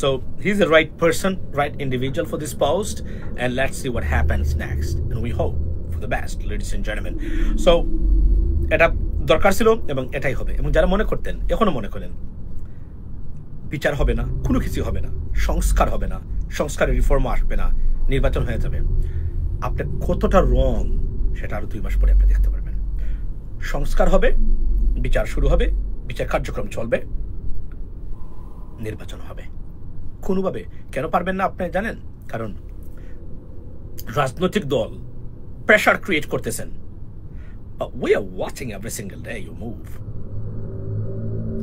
So he's the right person, right individual for this post, and let's see what happens next. And we hope for the best, ladies and gentlemen. So এটা দরকার ছিল এবং এটাই হবে। এবং যারা মনে করতেন, এখনো মনে করেন বিচার হবে না, কোনো কিছু হবে না, সংস্কার হবে না, সংস্কারের রিফর্ম আসবে না, নির্বাচন হয়ে যাবে, আপনি কতটা রং সেটা আরো 2 মাস পরে আপনি দেখতে পারবেন। সংস্কার হবে, বিচার শুরু হবে, বিচার কার্যক্রম চলবে, নির্বাচন হবে। কোনোভাবে কেন পারবেন না আপনি জানেন? কারণ রাজনৈতিক দল প্রেশার ক্রিয়েট করতেছেন। We are watching every single day you move.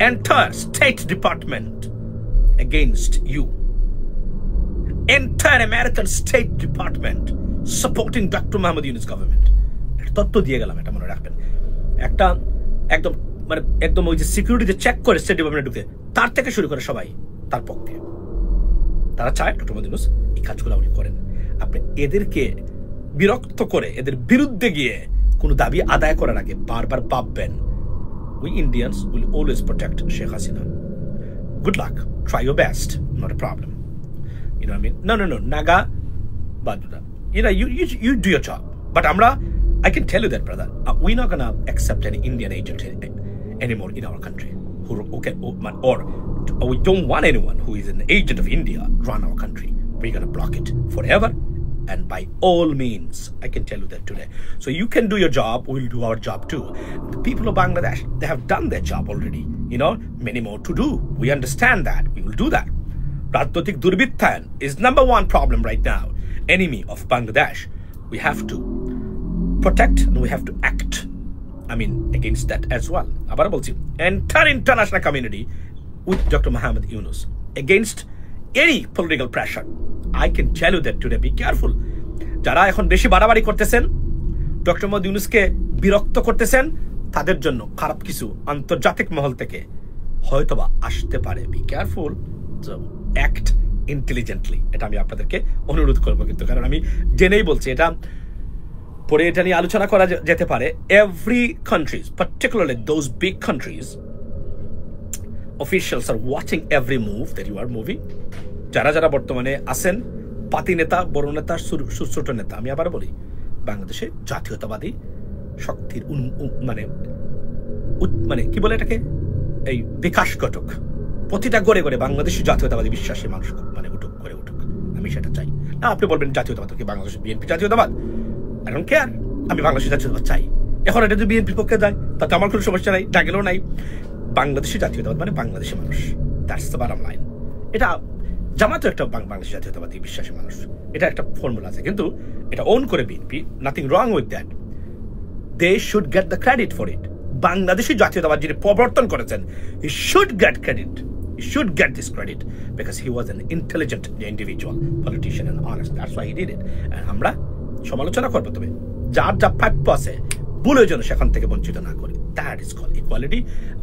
Entire State Department against you. Entire American State Department supporting Dr. Muhammad Yunus government. তত্ত্ব দিয়ে গেলাম, এটা মনে রাখবেন। একটা একদম ওই যে সিকিউরিটি চেক করে স্টেট ডিপার্টমেন্টে ঢুকে, তার থেকে শুরু করে সবাই তার পক্ষে। তারা চায় ডক্টর মোহাম্মদ ইউনূস এই কাজগুলো উনি করেন। আপনি এদেরকে বিরক্ত করে এদের বিরুদ্ধে গিয়ে কোনো দাবি আদায় করার আগে বারবার ভাববেন, we Indians will always protect Sheikh Hasina. Good luck. Try your best. Not a problem. You know what I mean? No. Naga, but you do your job. But I can tell you that, brother. We're not gonna accept any Indian agent anymore in our country. Or we don't want anyone who is an agent of India run our country. We're gonna block it forever. And by all means, I can tell you that today. So you can do your job, we'll do our job too. The people of Bangladesh, they have done their job already. Many more to do. We understand that. We will do that. Rajnotik Durbittan is number 1 problem right now. Enemy of Bangladesh. We have to protect and we have to act. Against that as well. Abar bolchi, entire international community with Dr. Muhammad Yunus against any political pressure. I can tell you that today. Be careful. যারা এখন বেশি বাড়াবাড়ি করতেছেন, doctor Mohammad ইউনূসকে বিরক্ত করতেছেন, তাদের জন্য খারাপ কিছু আন্তর্জাতিক মহল থেকে হয়তোবা আসতে পারে। Be careful, act intelligently. এটা আমি আপনাদেরকে অনুরোধ করবো, কিন্তু কারণ আমি জেনেই বলছি, এটা পরে এটা নিয়ে আলোচনা করা যেতে পারে। Every countries, particularly those big countries, officials are watching every move that you are moving. যারা বর্তমানে আছেন, পাতি নেতা, বড় নেতা, ছোট নেতা, আমি আবার বলি, বাংলাদেশে জাতীয়তাবাদী শক্তির কি বলে এটাকে, এই বিকাশ ঘটক, প্রতিটা গড়ে গড়ে বাংলাদেশি জাতীয়তাবাদী বিশ্বাসী মানুষ উঠুক, করে উঠুক। আমি সেটা চাই না। আপনি বলবেন জাতীয়তাবাদ কি বাংলাদেশের বিএনপি জাতীয়তাবাদ? I don't care. আমি বাংলাদেশের জাতীয়তাবাদ চাই, এখন এটা যদি বিএনপির পক্ষে যায় তাতে আমার কোনো সমস্যা নাই, ডাকেলেও নাই। বাংলাদেশি জাতীয়তাবাদ মানে বাংলাদেশি মানুষ, দ্যাটস দ্য বটম লাইন। এটা জামাতও একটা বাংলাদেশি জাতীয়তাবাদী বিশ্বাসী মানুষ, এটা একটা ফর্মুলা আছে, কিন্তু এটা ওন করে BNP, nothing wrong with that, they should get the credit for it. Bangladeshi জাতীয়তাবাদ যিনি প্রবর্তন করেছেন, he should get credit, he should get this credit because he was an intelligent individual politician and honest, that's why he did it. আমরা সমালোচনা করবো, তবে যার যা প্রাপ্য আছে ভুলের জন্য সেখান থেকে বঞ্চিত না করি। That is call equality,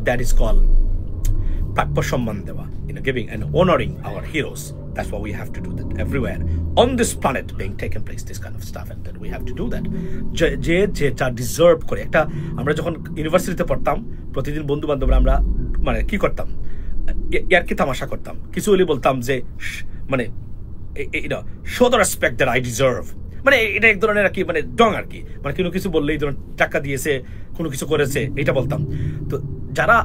that is call প্রাপ্য সম্মান দেওয়া, giving and honoring our heroes. That's why we have to do that everywhere on this planet being taken place, this kind of stuff, and that we have to do that. যে যেটা deserve করে। একটা আমরা যখন ইউনিভার্সিটিতে পড়তাম, প্রতিদিন বন্ধু বান্ধবরা আমরা মানে কি করতাম, ইয়ার কি তামাশা করতাম, কিছু হলে বলতাম যে মানে show the respect that I deserve, মানে এটা এক ধরনের আর কি, মানে ডং আর কি, মানে কোনো কিছু বললে এই ধরনের টাকা দিয়েছে, কোনো কিছু করেছে, এটা বলতাম। তো যারা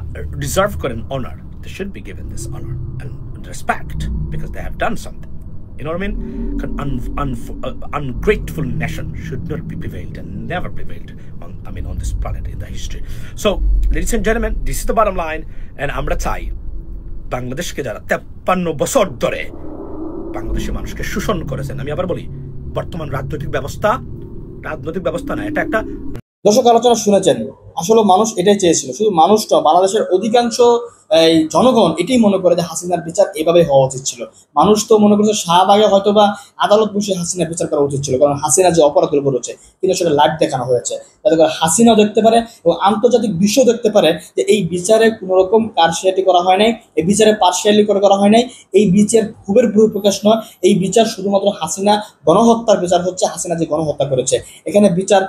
ডিজার্ভ করেন honour, they should be given this honor and respect because they have done something. You know what I mean? Ungrateful nation should not be prevailed and never prevailed on this planet in the history. So, ladies and gentlemen, this is the bottom line, and আমরা চাই বাংলাদেশকে যারা 53 বছর ধরে বাংলাদেশের মানুষকে শোষণ করেছেন, আমি আবার বলি, বর্তমান রাজনৈতিক ব্যবস্থা না, এটা একটা দর্শক আলোচনা শুনেছেন, আসলে মানুষ এটাই চেয়েছিল, শুধু মানুষটা, বাংলাদেশের অধিকাংশ এই জনগণ এটাই মনে করে যে হাসিনার বিচার এভাবে হওয়া উচিত ছিল। মানুষ তো মনে করছে শাহবাগে হয়তো বা আদালত বসে হাসিনার বিচার করা উচিত ছিল, কারণ হাসিনা যে অপরাধগুলো করেছে, কিন্তু সেটা লাইভ দেখানো হয়েছে, যাতে করে হাসিনাও দেখতে পারে এবং আন্তর্জাতিক বিশ্ব দেখতে পারে যে এই বিচারে কোনো রকম পার্সিয়ালিটি করা হয় নাই, এই বিচারে পার্সিয়ালি করা হয় নাই, এই বিচার খুবের বহিঃপ্রকাশ নয়, এই বিচার শুধুমাত্র হাসিনা গণহত্যার বিচার হচ্ছে, হাসিনা যে গণহত্যা করেছে। এখানে বিচার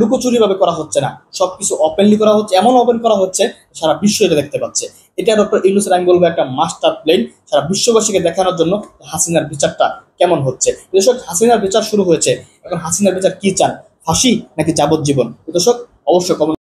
লুকোচুরি ভাবে করা হচ্ছে না, সবকিছু ওপেনলি করা হচ্ছে, এমন ওপেন করা হচ্ছে সারা বিশ্ব এটা দেখতে পাচ্ছে। এটা ডক্টর ইউনূসের আমি বলবো একটা মাস্টার প্ল্যান সারা বিশ্ববাসীকে দেখানোর জন্য হাসিনার বিচারটা কেমন হচ্ছে। দর্শক, হাসিনার বিচার শুরু হয়েছে, এখন হাসিনার বিচার কি চান, ফাঁসি নাকি যাবজ্জীবন? দর্শক অবশ্যই কমেন্ট